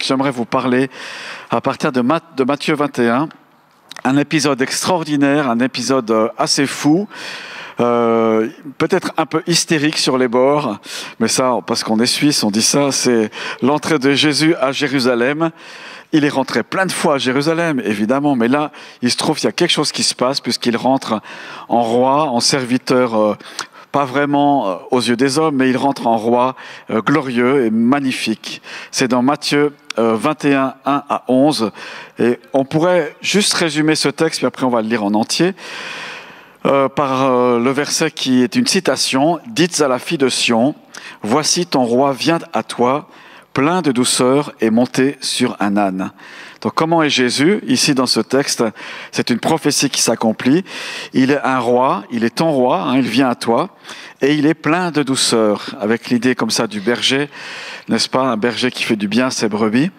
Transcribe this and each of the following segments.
que j'aimerais vous parler à partir de Matthieu 21. Un épisode extraordinaire, un épisode assez fou, peut-être un peu hystérique sur les bords, mais ça, parce qu'on est suisse, on dit ça, c'est l'entrée de Jésus à Jérusalem. Il est rentré plein de fois à Jérusalem, évidemment, mais là, il se trouve qu'il y a quelque chose qui se passe, puisqu'il rentre en roi, en serviteur, pas vraiment aux yeux des hommes, mais il rentre en roi glorieux et magnifique. C'est dans Matthieu 21, 1 à 11. Et on pourrait juste résumer ce texte, puis après on va le lire en entier, par le verset qui est une citation. « Dites à la fille de Sion, voici ton roi vient à toi, plein de douceur et monté sur un âne. » Donc comment est Jésus ici dans ce texte? C'est une prophétie qui s'accomplit. Il est un roi, il est ton roi, il vient à toi, et il est plein de douceur, avec l'idée comme ça du berger, n'est-ce pas? Un berger qui fait du bien à ses brebis.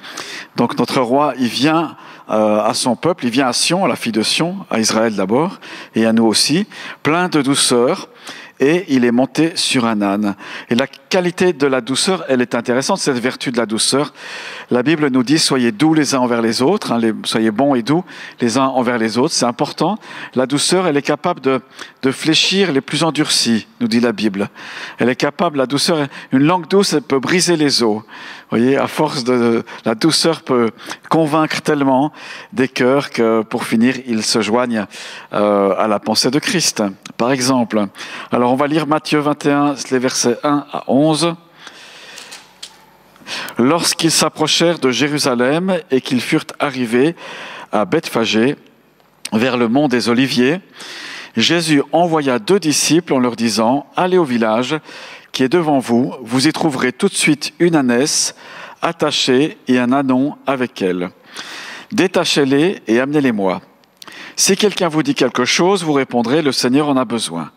Donc notre roi, il vient à son peuple, il vient à Sion, à la fille de Sion, à Israël d'abord, et à nous aussi, plein de douceur. Et il est monté sur un âne. Et la qualité de la douceur, elle est intéressante, cette vertu de la douceur. La Bible nous dit, soyez doux les uns envers les autres, soyez bons et doux les uns envers les autres, c'est important. La douceur, elle est capable de fléchir les plus endurcis, nous dit la Bible. Elle est capable, la douceur, une langue douce, elle peut briser les os. Vous voyez, à force la douceur peut convaincre tellement des cœurs que, pour finir, ils se joignent à la pensée de Christ, par exemple. Alors, on va lire Matthieu 21, les versets 1 à 11. « Lorsqu'ils s'approchèrent de Jérusalem et qu'ils furent arrivés à Bethphagée, vers le mont des Oliviers, Jésus envoya 2 disciples en leur disant « Allez au village qui est devant vous, vous y trouverez tout de suite une ânesse attachée et un ânon avec elle. Détachez-les et amenez-les-moi. Si quelqu'un vous dit quelque chose, vous répondrez « Le Seigneur en a besoin. »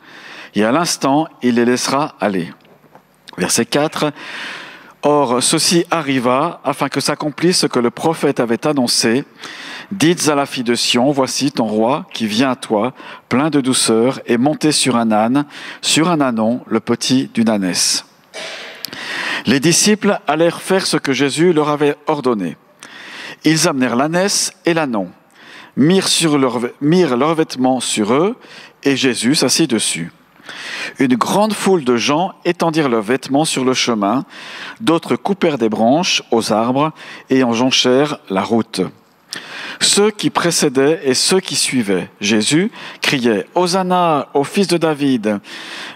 Et à l'instant, il les laissera aller. Verset 4. Or, ceci arriva afin que s'accomplisse ce que le prophète avait annoncé. Dites à la fille de Sion, voici ton roi qui vient à toi, plein de douceur, et monté sur un âne, sur un ânon, le petit d'une ânesse. Les disciples allèrent faire ce que Jésus leur avait ordonné. Ils amenèrent l'ânesse et l'ânon, mirent leurs vêtements sur eux, et Jésus s'assit dessus. Une grande foule de gens étendirent leurs vêtements sur le chemin, d'autres coupèrent des branches aux arbres et en jonchèrent la route. Ceux qui précédaient et ceux qui suivaient Jésus criaient « Hosanna au fils de David !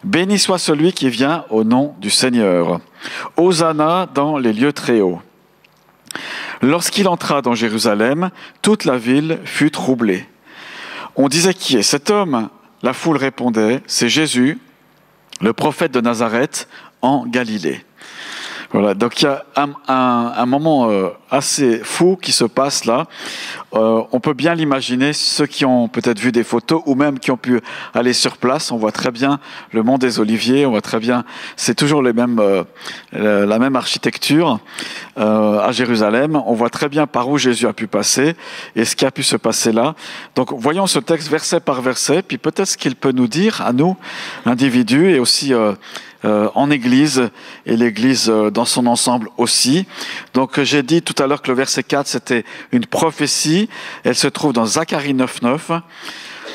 Béni soit celui qui vient au nom du Seigneur ! Hosanna dans les lieux très hauts !» Lorsqu'il entra dans Jérusalem, toute la ville fut troublée. On disait « Qui est cet homme ?» La foule répondait, c'est Jésus, le prophète de Nazareth, en Galilée. Voilà, donc il y a un moment assez fou qui se passe là. On peut bien l'imaginer, ceux qui ont peut-être vu des photos ou même qui ont pu aller sur place, on voit très bien le mont des Oliviers, on voit très bien, c'est toujours la même architecture à Jérusalem. On voit très bien par où Jésus a pu passer et ce qui a pu se passer là. Donc voyons ce texte verset par verset, puis peut-être ce qu'il peut nous dire à nous, individus, et aussi en Église, et l'Église dans son ensemble aussi. Donc j'ai dit tout à l'heure que le verset 4, c'était une prophétie. Elle se trouve dans Zacharie 9,9.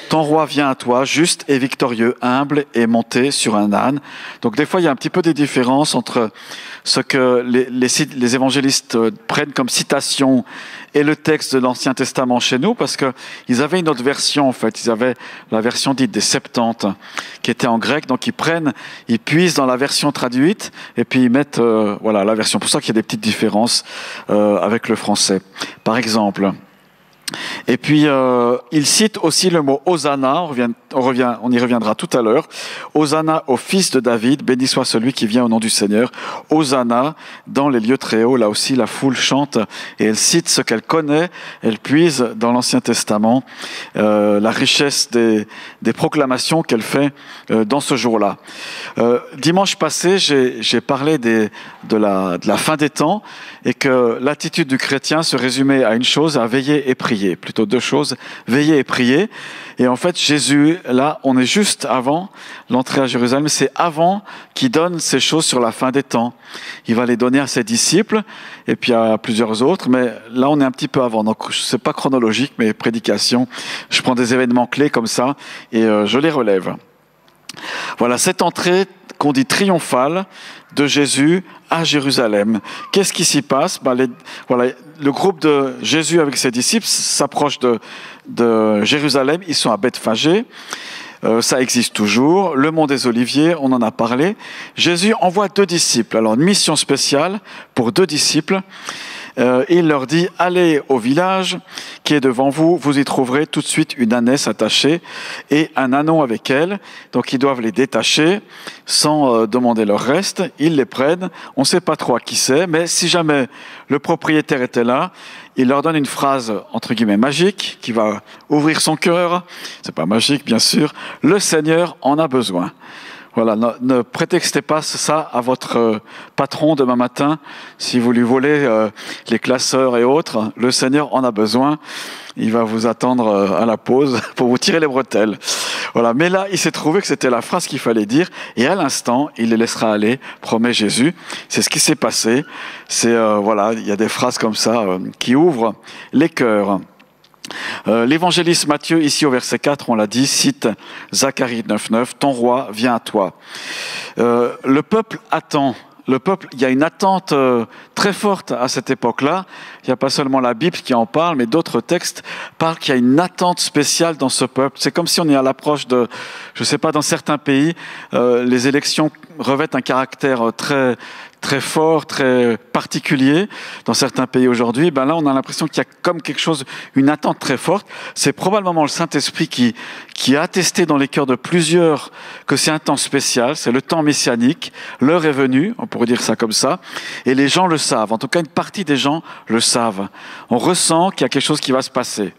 Ton roi vient à toi, juste et victorieux, humble et monté sur un âne. Donc des fois, il y a un petit peu des différences entre ce que les évangélistes prennent comme citation et le texte de l'Ancien Testament chez nous, parce qu'ils avaient une autre version en fait. Ils avaient la version dite des Septante, qui était en grec. Donc ils puisent dans la version traduite et puis ils mettent la version. Pour ça qu'il y a des petites différences avec le français. Par exemple. Et puis, il cite aussi le mot Hosanna, on y reviendra tout à l'heure. Hosanna au fils de David, béni soit celui qui vient au nom du Seigneur. Hosanna dans les lieux très hauts, là aussi la foule chante et elle cite ce qu'elle connaît, elle puise dans l'Ancien Testament la richesse des proclamations qu'elle fait dans ce jour-là. Dimanche passé, j'ai parlé de la fin des temps et que l'attitude du chrétien se résumait à une chose, à veiller et prier. Plutôt 2 choses, veiller et prier. Et en fait, Jésus là, on est juste avant l'entrée à Jérusalem. C'est avant qu'il donne ces choses sur la fin des temps. Il va les donner à ses disciples et puis à plusieurs autres. Mais là, on est un petit peu avant. Donc, c'est pas chronologique, mais prédication. Je prends des événements clés comme ça et je les relève. Voilà, cette entrée qu'on dit triomphale de Jésus à Jérusalem. Qu'est-ce qui s'y passe? Voilà, le groupe de Jésus avec ses disciples s'approche de Jérusalem. Ils sont à Bethphagée. Ça existe toujours. Le mont des Oliviers, on en a parlé. Jésus envoie 2 disciples. Alors, une mission spéciale pour 2 disciples. Il leur dit, allez au village qui est devant vous, vous y trouverez tout de suite une ânesse attachée et un ânon avec elle. Donc ils doivent les détacher sans demander leur reste. Ils les prennent, on ne sait pas trop à qui c'est, mais si jamais le propriétaire était là, il leur donne une phrase entre guillemets magique qui va ouvrir son cœur. C'est pas magique bien sûr, le Seigneur en a besoin. Voilà, ne prétextez pas ça à votre patron demain matin. Si vous lui volez les classeurs et autres, le Seigneur en a besoin. Il va vous attendre à la pause pour vous tirer les bretelles. Voilà, mais là, il s'est trouvé que c'était la phrase qu'il fallait dire. Et à l'instant, il les laissera aller, promet Jésus. C'est ce qui s'est passé. Voilà, il y a des phrases comme ça qui ouvrent les cœurs. L'évangéliste Matthieu, ici au verset 4, on l'a dit, cite Zacharie 9,9, « Ton roi vient à toi ». Le peuple attend. Il y a une attente très forte à cette époque-là. Il n'y a pas seulement la Bible qui en parle, mais d'autres textes parlent qu'il y a une attente spéciale dans ce peuple. C'est comme si on est à l'approche de, je ne sais pas, dans certains pays, les élections revêtent un caractère très fort, très particulier dans certains pays aujourd'hui. Ben là, on a l'impression qu'il y a comme quelque chose, une attente très forte. C'est probablement le Saint-Esprit qui a attesté dans les cœurs de plusieurs que c'est un temps spécial, c'est le temps messianique, l'heure est venue, on pourrait dire ça comme ça, et les gens le savent. En tout cas, une partie des gens le savent. On ressent qu'il y a quelque chose qui va se passer.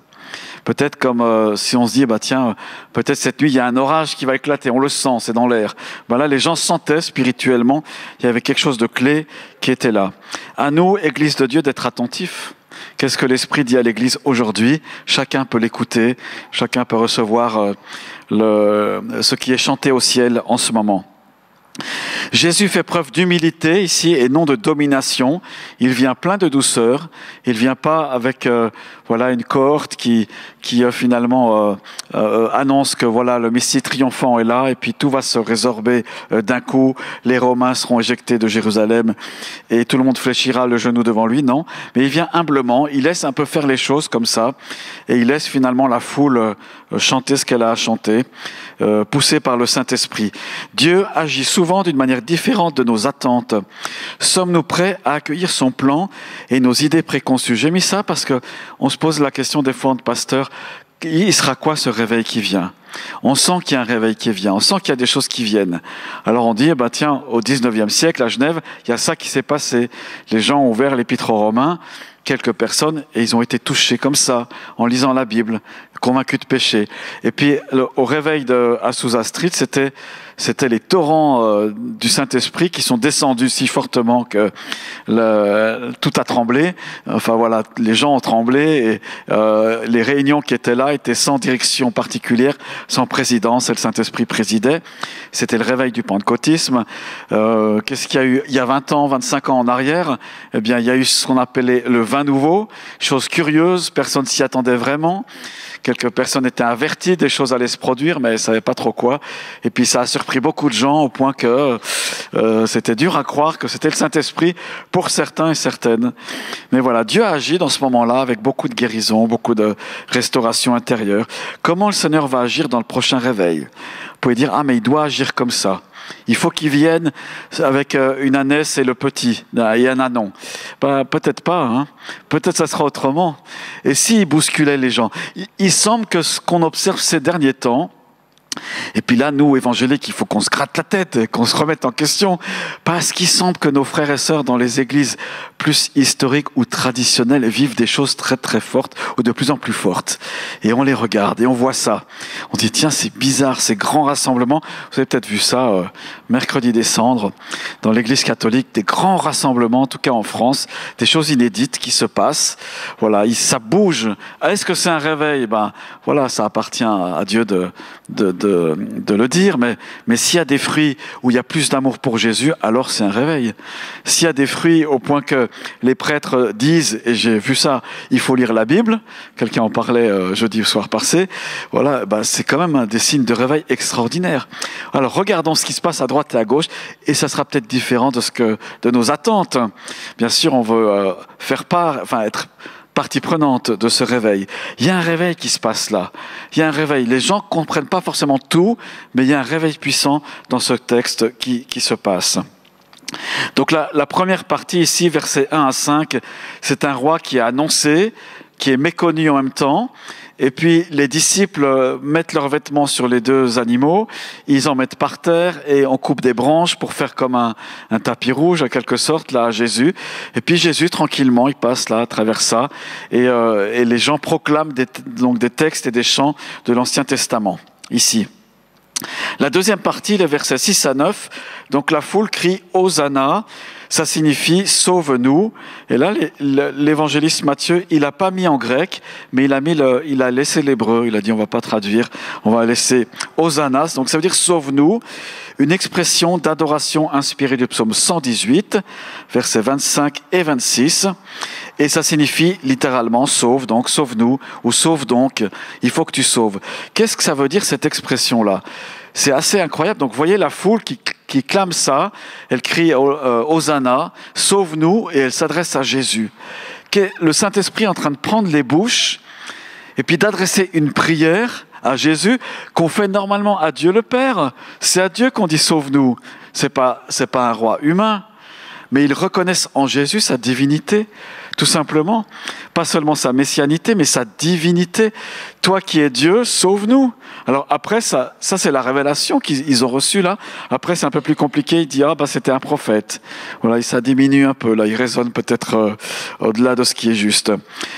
Peut-être comme si on se dit, tiens, peut-être cette nuit, il y a un orage qui va éclater. On le sent, c'est dans l'air. Là, les gens sentaient spirituellement, il y avait quelque chose de clé qui était là. À nous, Église de Dieu, d'être attentifs. Qu'est-ce que l'Esprit dit à l'Église aujourd'hui? Chacun peut l'écouter, chacun peut recevoir ce qui est chanté au ciel en ce moment. Jésus fait preuve d'humilité ici et non de domination. Il vient plein de douceur. Il vient pas avec une cohorte qui finalement annonce que le Messie triomphant est là et puis tout va se résorber d'un coup. Les Romains seront éjectés de Jérusalem et tout le monde fléchira le genou devant lui. Non, mais il vient humblement. Il laisse un peu faire les choses comme ça et il laisse finalement la foule chanter ce qu'elle a à chanter, poussée par le Saint-Esprit. Dieu agit souvent d'une manière différente de nos attentes. Sommes-nous prêts à accueillir son plan et nos idées préconçues? J'ai mis ça parce que on se pose la question des fois de pasteur, il sera quoi ce réveil qui vient? On sent qu'il y a un réveil qui vient, on sent qu'il y a des choses qui viennent. Alors on dit, tiens, au 19e siècle à Genève, il y a ça qui s'est passé. Les gens ont ouvert l'Épître aux Romains, quelques personnes, et ils ont été touchés comme ça, en lisant la Bible, convaincus de péché. Et puis, au réveil à Azusa Street, c'était les torrents du Saint-Esprit qui sont descendus si fortement que tout a tremblé. Enfin voilà, les gens ont tremblé et les réunions qui étaient là étaient sans direction particulière, sans présidence, et le Saint-Esprit présidait. C'était le réveil du pentecôtisme. Qu'est-ce qu'il y a eu? Il y a 20 ans, 25 ans en arrière, eh bien, il y a eu ce qu'on appelait le vin nouveau. Chose curieuse, personne s'y attendait vraiment. Quelques personnes étaient averties, des choses allaient se produire, mais elles ne savaient pas trop quoi. Et puis ça a surpris beaucoup de gens au point que c'était dur à croire que c'était le Saint-Esprit pour certains et certaines. Mais voilà, Dieu a agi dans ce moment-là avec beaucoup de guérison, beaucoup de restauration intérieure. Comment le Seigneur va agir dans le prochain réveil? Vous pouvez dire, mais il doit agir comme ça. Il faut qu'il vienne avec une ânesse et le petit, et un ânon. Peut-être pas, hein. Peut-être ça sera autrement. Et s'il bousculait les gens? Il semble que ce qu'on observe ces derniers temps, Et puis là, nous, évangéliques, il faut qu'on se gratte la tête, et qu'on se remette en question, parce qu'il semble que nos frères et sœurs dans les églises plus historiques ou traditionnelles vivent des choses très très fortes, ou de plus en plus fortes. Et on les regarde, et on voit ça. On dit, tiens, c'est bizarre, ces grands rassemblements. Vous avez peut-être vu ça mercredi des Cendres, dans l'église catholique, des grands rassemblements, en tout cas en France, des choses inédites qui se passent. Voilà, ça bouge. Est-ce que c'est un réveil? Ben, voilà, ça appartient à Dieu de le dire, mais s'il y a des fruits où il y a plus d'amour pour Jésus, alors c'est un réveil. S'il y a des fruits au point que les prêtres disent, et j'ai vu ça, il faut lire la Bible, quelqu'un en parlait jeudi soir passé, voilà, ben c'est quand même des signes de réveil extraordinaires. Alors regardons ce qui se passe à droite et à gauche, et ça sera peut-être différent de nos attentes. Bien sûr, on veut faire part, enfin être partie prenante de ce réveil. Il y a un réveil qui se passe là. Il y a un réveil. Les gens ne comprennent pas forcément tout, mais il y a un réveil puissant dans ce texte qui se passe. Donc la première partie ici, versets 1 à 5, c'est un roi qui est annoncé, qui est méconnu en même temps. Et puis les disciples mettent leurs vêtements sur les deux animaux, ils en mettent par terre et on coupe des branches pour faire comme un tapis rouge en quelque sorte là à Jésus. Et puis Jésus tranquillement il passe là à travers ça et les gens proclament donc des textes et des chants de l'Ancien Testament ici. La deuxième partie, les versets 6 à 9, donc la foule crie « Hosanna », ça signifie « sauve-nous ». Et là, l'évangéliste Matthieu, il n'a pas mis en grec, mais il a laissé l'hébreu, il a dit « on ne va pas traduire, on va laisser « Hosanna », donc ça veut dire « sauve-nous », une expression d'adoration inspirée du psaume 118, versets 25 et 26, et ça signifie littéralement « sauve », donc « sauve-nous » ou « sauve donc », il faut que tu sauves. Qu'est-ce que ça veut dire cette expression-là ? C'est assez incroyable. Donc, vous voyez la foule qui clame ça. Elle crie Hosanna, sauve-nous, et elle s'adresse à Jésus. Le Saint-Esprit est en train de prendre les bouches et puis d'adresser une prière à Jésus qu'on fait normalement à Dieu le Père. C'est à Dieu qu'on dit sauve-nous. C'est pas un roi humain, mais ils reconnaissent en Jésus sa divinité. Tout simplement, pas seulement sa messianité, mais sa divinité. Toi qui es Dieu, sauve-nous. Alors après, ça c'est la révélation qu'ils ont reçue là. Après, c'est un peu plus compliqué. Il dit, c'était un prophète. Voilà, ça diminue un peu. Là, il raisonne peut-être au-delà de ce qui est juste.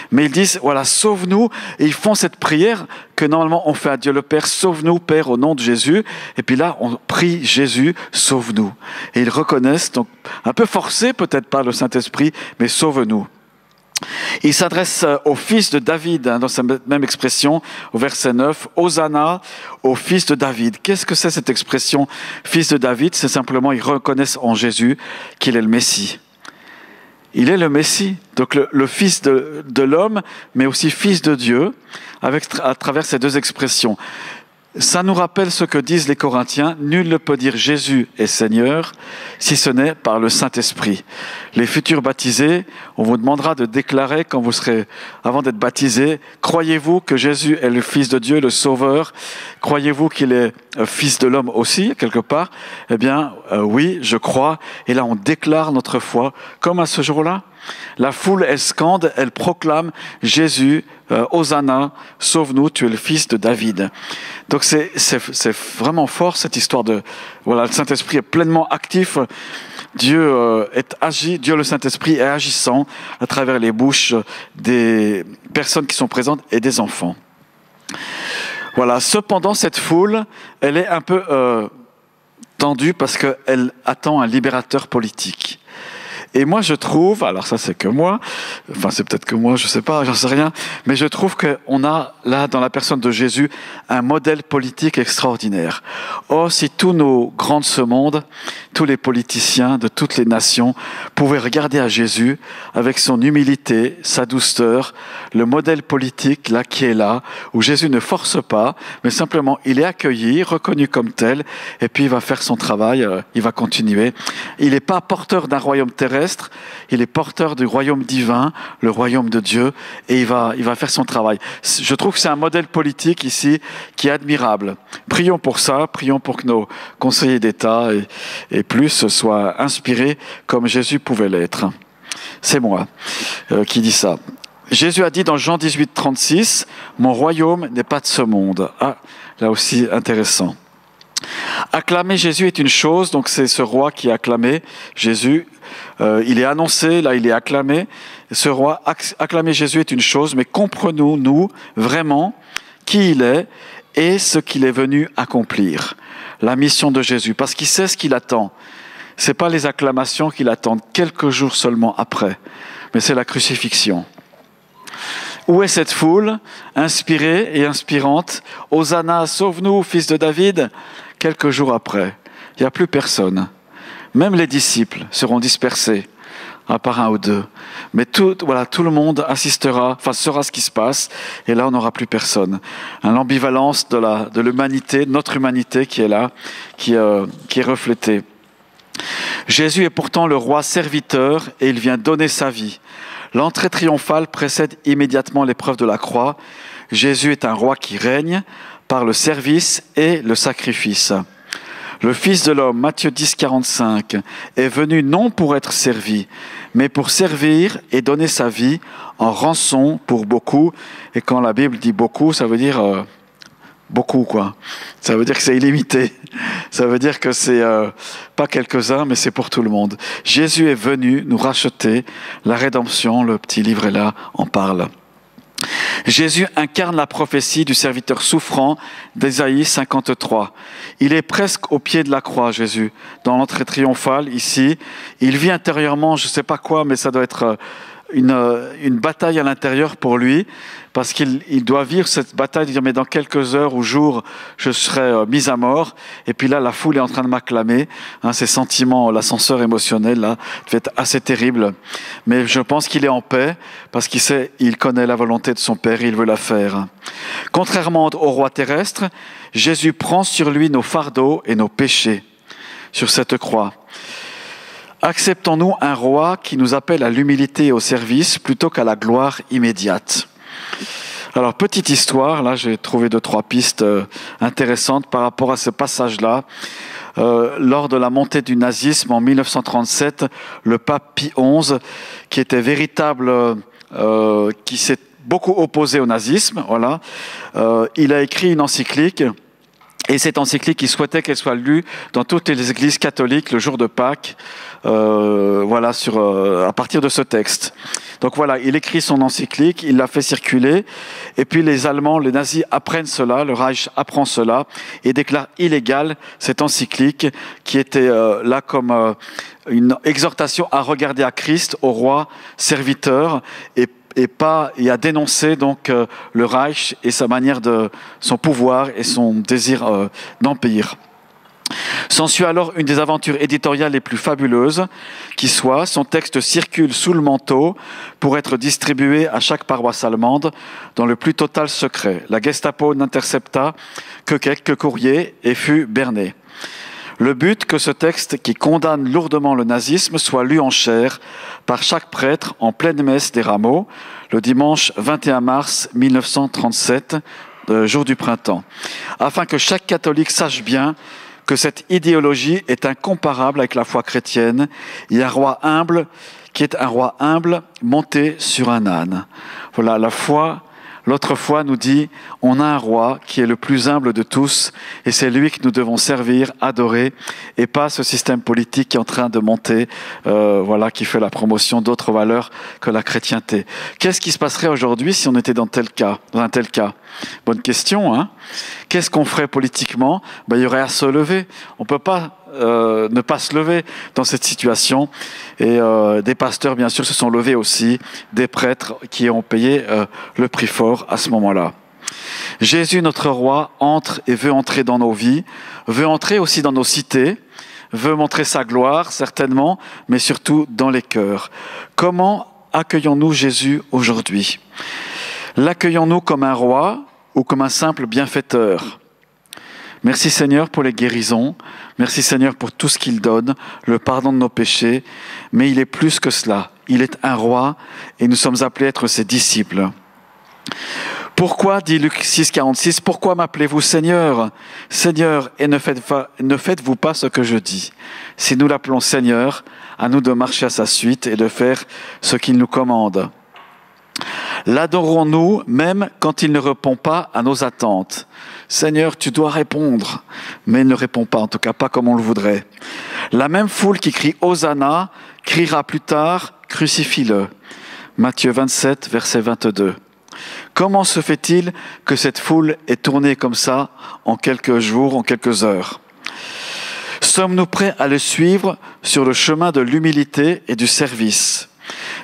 Mais ils disent, voilà, sauve-nous. Et ils font cette prière que normalement on fait à Dieu le Père. Sauve-nous, Père, au nom de Jésus. Et puis là, on prie Jésus, sauve-nous. Et ils reconnaissent, donc un peu forcés peut-être par le Saint-Esprit, mais sauve-nous. Il s'adresse au fils de David, dans sa même expression, au verset 9, « Hosanna au fils de David ». Qu'est-ce que c'est cette expression « fils de David » ? C'est simplement, ils reconnaissent en Jésus qu'il est le Messie. Il est le Messie, donc le fils de l'homme, mais aussi fils de Dieu, à travers ces deux expressions. Ça nous rappelle ce que disent les Corinthiens, nul ne peut dire Jésus est Seigneur si ce n'est par le Saint-Esprit. Les futurs baptisés, on vous demandera de déclarer quand vous serez, avant d'être baptisés, croyez-vous que Jésus est le Fils de Dieu, le Sauveur? Croyez-vous qu'il est Fils de l'homme aussi, quelque part? Eh bien, oui, je crois. Et là, on déclare notre foi, comme à ce jour-là. La foule, elle scande, elle proclame Jésus, Hosanna, sauve-nous, tu es le fils de David. Donc c'est vraiment fort cette histoire de voilà, le Saint-Esprit est pleinement actif. Dieu Dieu le Saint-Esprit est agissant à travers les bouches des personnes qui sont présentes et des enfants. Voilà. Cependant, cette foule, elle est un peu tendue parce qu'elle attend un libérateur politique. Et moi, je trouve, alors ça c'est que moi, enfin c'est peut-être que moi, je sais pas, j'en sais rien, mais je trouve qu'on a là, dans la personne de Jésus, un modèle politique extraordinaire. Oh, si tous nos grands de ce monde, tous les politiciens de toutes les nations pouvaient regarder à Jésus avec son humilité, sa douceur, le modèle politique là qui est là, où Jésus ne force pas, mais simplement il est accueilli, reconnu comme tel, et puis il va faire son travail, il va continuer. Il n'est pas porteur d'un royaume terrestre, il est porteur du royaume divin, le royaume de Dieu, et il va faire son travail. Je trouve que c'est un modèle politique ici qui est admirable. Prions pour ça, prions pour que nos conseillers d'État et plus soient inspirés comme Jésus pouvait l'être. C'est moi qui dis ça. Jésus a dit dans Jean 18, 36, « Mon royaume n'est pas de ce monde. » Ah, là aussi intéressant. Acclamer Jésus est une chose, donc c'est ce roi qui est acclamé, Jésus. Il est annoncé, là il est acclamé. Ce roi, acclamer Jésus est une chose, mais comprenons, nous, vraiment, qui il est et ce qu'il est venu accomplir. La mission de Jésus, parce qu'il sait ce qu'il attend. Ce n'est pas les acclamations qu'il attend quelques jours seulement après, mais c'est la crucifixion. Où est cette foule, inspirée et inspirante? Hosanna, sauve-nous, fils de David. Quelques jours après, il n'y a plus personne. Même les disciples seront dispersés, à part un ou deux. Mais tout le monde assistera, saura ce qui se passe, et là, on n'aura plus personne. L'ambivalence de l'humanité, notre humanité qui est là, qui est reflétée. Jésus est pourtant le roi serviteur, et il vient donner sa vie. L'entrée triomphale précède immédiatement l'épreuve de la croix. Jésus est un roi qui règne par le service et le sacrifice. Le Fils de l'homme, Matthieu 10, 45, est venu non pour être servi, mais pour servir et donner sa vie en rançon pour beaucoup. Et quand la Bible dit beaucoup, ça veut dire beaucoup, quoi. Ça veut dire que c'est illimité. Ça veut dire que c'est pas quelques-uns, mais c'est pour tout le monde. Jésus est venu nous racheter. La rédemption, le petit livret là, en parle. Jésus incarne la prophétie du serviteur souffrant d'Ésaïe 53. Il est presque au pied de la croix, Jésus, dans l'entrée triomphale, ici. Il vit intérieurement, je ne sais pas quoi, mais ça doit être une bataille à l'intérieur pour lui, parce qu'il doit vivre cette bataille, de dire, mais dans quelques heures ou jours, je serai mis à mort. Et puis là, la foule est en train de m'acclamer. Ces sentiments, l'ascenseur émotionnel, là, devait être assez terrible. Mais je pense qu'il est en paix, parce qu'il sait, il connaît la volonté de son Père, et il veut la faire. Contrairement au roi terrestre, Jésus prend sur lui nos fardeaux et nos péchés sur cette croix. Acceptons-nous un roi qui nous appelle à l'humilité et au service plutôt qu'à la gloire immédiate? Alors, petite histoire, là j'ai trouvé 2-3 pistes intéressantes par rapport à ce passage-là. Lors de la montée du nazisme en 1937, le pape Pie XI, qui était véritable, qui s'est beaucoup opposé au nazisme, voilà, il a écrit une encyclique. Et cette encyclique, il souhaitait qu'elle soit lue dans toutes les églises catholiques le jour de Pâques, à partir de ce texte. Donc voilà, il écrit son encyclique, il l'a fait circuler, et puis les Allemands, les nazis apprennent cela, le Reich apprend cela, et déclare illégale cette encyclique qui était là comme une exhortation à regarder à Christ, au roi serviteur, et à dénoncer donc le Reich et sa manière de son pouvoir et son désir d'empire. S'ensuit alors une des aventures éditoriales les plus fabuleuses qui soit. Son texte circule sous le manteau pour être distribué à chaque paroisse allemande dans le plus total secret. La Gestapo n'intercepta que quelques courriers et fut berné. Le but que ce texte qui condamne lourdement le nazisme soit lu en chair par chaque prêtre en pleine messe des Rameaux, le dimanche 21 mars 1937, jour du printemps, afin que chaque catholique sache bien que cette idéologie est incomparable avec la foi chrétienne. Il y a un roi humble qui est un roi humble monté sur un âne. Voilà, la foi. L'autre foi nous dit, on a un roi qui est le plus humble de tous et c'est lui que nous devons servir, adorer et pas ce système politique qui est en train de monter, qui fait la promotion d'autres valeurs que la chrétienté. Qu'est-ce qui se passerait aujourd'hui si on était dans un tel cas? Bonne question, hein? Qu'est-ce qu'on ferait politiquement? Il y aurait à se lever. On ne peut pas ne pas se lever dans cette situation. Et des pasteurs, bien sûr, se sont levés aussi, des prêtres qui ont payé le prix fort à ce moment-là. Jésus, notre roi, entre et veut entrer dans nos vies, veut entrer aussi dans nos cités, veut montrer sa gloire, certainement, mais surtout dans les cœurs. Comment accueillons-nous Jésus aujourd'hui? L'accueillons-nous comme un roi ou comme un simple bienfaiteur? Merci Seigneur pour les guérisons, merci Seigneur pour tout ce qu'il donne, le pardon de nos péchés, mais il est plus que cela. Il est un roi et nous sommes appelés à être ses disciples. Pourquoi, dit Luc 6, 46, pourquoi m'appelez-vous Seigneur, Seigneur, et ne faites-vous pas ce que je dis? Si nous l'appelons Seigneur, à nous de marcher à sa suite et de faire ce qu'il nous commande. L'adorons-nous même quand il ne répond pas à nos attentes? Seigneur, tu dois répondre, mais il ne répond pas, en tout cas pas comme on le voudrait. La même foule qui crie Hosanna criera plus tard, crucifie-le. Matthieu 27, verset 22. Comment se fait-il que cette foule est tournée comme ça en quelques jours, en quelques heures? Sommes-nous prêts à le suivre sur le chemin de l'humilité et du service?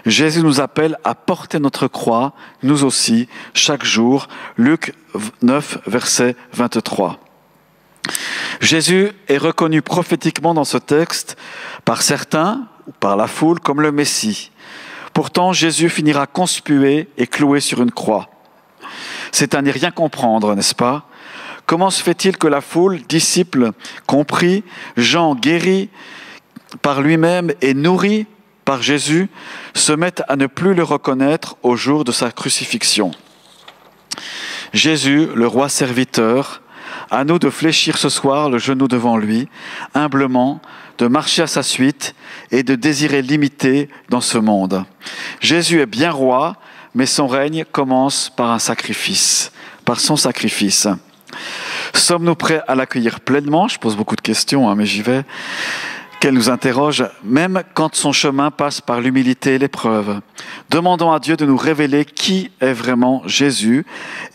Jésus nous appelle à porter notre croix, nous aussi, chaque jour. Luc 9, verset 23. Jésus est reconnu prophétiquement dans ce texte par certains, ou par la foule, comme le Messie. Pourtant, Jésus finira conspué et cloué sur une croix. C'est à n'y rien comprendre, n'est-ce pas? Comment se fait-il que la foule, disciples compris, gens guéris par lui-même et nourris par Jésus, se mettent à ne plus le reconnaître au jour de sa crucifixion? Jésus, le roi serviteur, à nous de fléchir ce soir le genou devant lui, humblement, de marcher à sa suite et de désirer l'imiter dans ce monde. Jésus est bien roi, mais son règne commence par un sacrifice, par son sacrifice. Sommes-nous prêts à l'accueillir pleinement? Je pose beaucoup de questions, mais j'y vais. Qu'elle nous interroge, même quand son chemin passe par l'humilité et l'épreuve. Demandons à Dieu de nous révéler qui est vraiment Jésus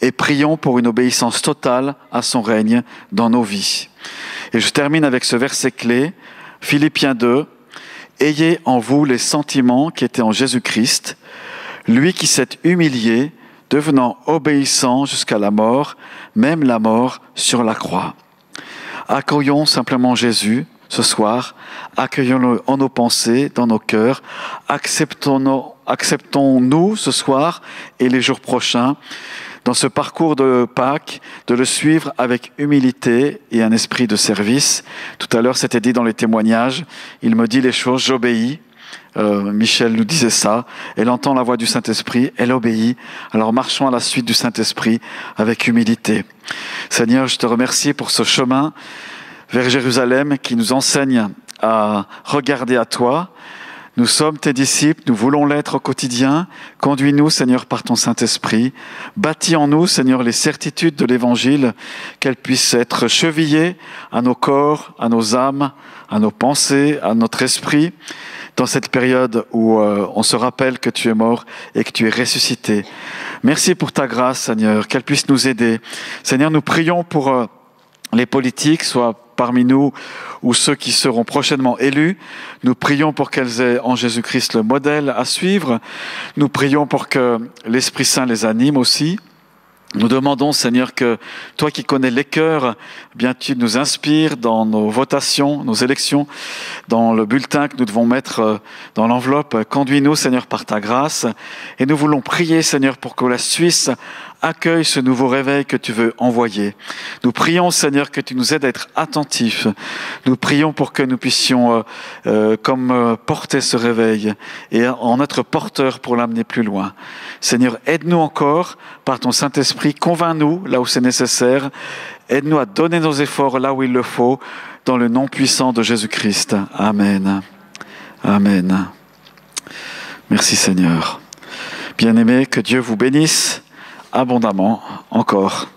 et prions pour une obéissance totale à son règne dans nos vies. Et je termine avec ce verset clé, Philippiens 2. Ayez en vous les sentiments qui étaient en Jésus-Christ, lui qui s'est humilié, devenant obéissant jusqu'à la mort, même la mort sur la croix. Accueillons simplement Jésus ce soir, accueillons-le en nos pensées, dans nos cœurs, acceptons-nous ce soir et les jours prochains, dans ce parcours de Pâques, de le suivre avec humilité et un esprit de service. Tout à l'heure, c'était dit dans les témoignages, il me dit les choses, j'obéis. Michel nous disait ça, elle entend la voix du Saint-Esprit, elle obéit, alors marchons à la suite du Saint-Esprit avec humilité. Seigneur, je te remercie pour ce chemin vers Jérusalem qui nous enseigne à regarder à toi. Nous sommes tes disciples, nous voulons l'être au quotidien. Conduis-nous, Seigneur, par ton Saint-Esprit. Bâtis en nous, Seigneur, les certitudes de l'Évangile, qu'elles puissent être chevillées à nos corps, à nos âmes, à nos pensées, à notre esprit, dans cette période où on se rappelle que tu es mort et que tu es ressuscité. Merci pour ta grâce, Seigneur, qu'elle puisse nous aider. Seigneur, nous prions pour les politiques, soit parmi nous ou ceux qui seront prochainement élus. Nous prions pour qu'elles aient en Jésus-Christ le modèle à suivre. Nous prions pour que l'Esprit Saint les anime aussi. Nous demandons, Seigneur, que toi qui connais les cœurs, bien tu nous inspires dans nos votations, nos élections, dans le bulletin que nous devons mettre dans l'enveloppe. Conduis-nous, Seigneur, par ta grâce. Et nous voulons prier, Seigneur, pour que la Suisse accueille ce nouveau réveil que tu veux envoyer. Nous prions, Seigneur, que tu nous aides à être attentifs. Nous prions pour que nous puissions porter ce réveil et en être porteurs pour l'amener plus loin. Seigneur, aide-nous encore par ton Saint-Esprit, convainc-nous là où c'est nécessaire, aide-nous à donner nos efforts là où il le faut, dans le nom puissant de Jésus-Christ. Amen. Amen. Merci Seigneur. Bien-aimés, que Dieu vous bénisse abondamment encore.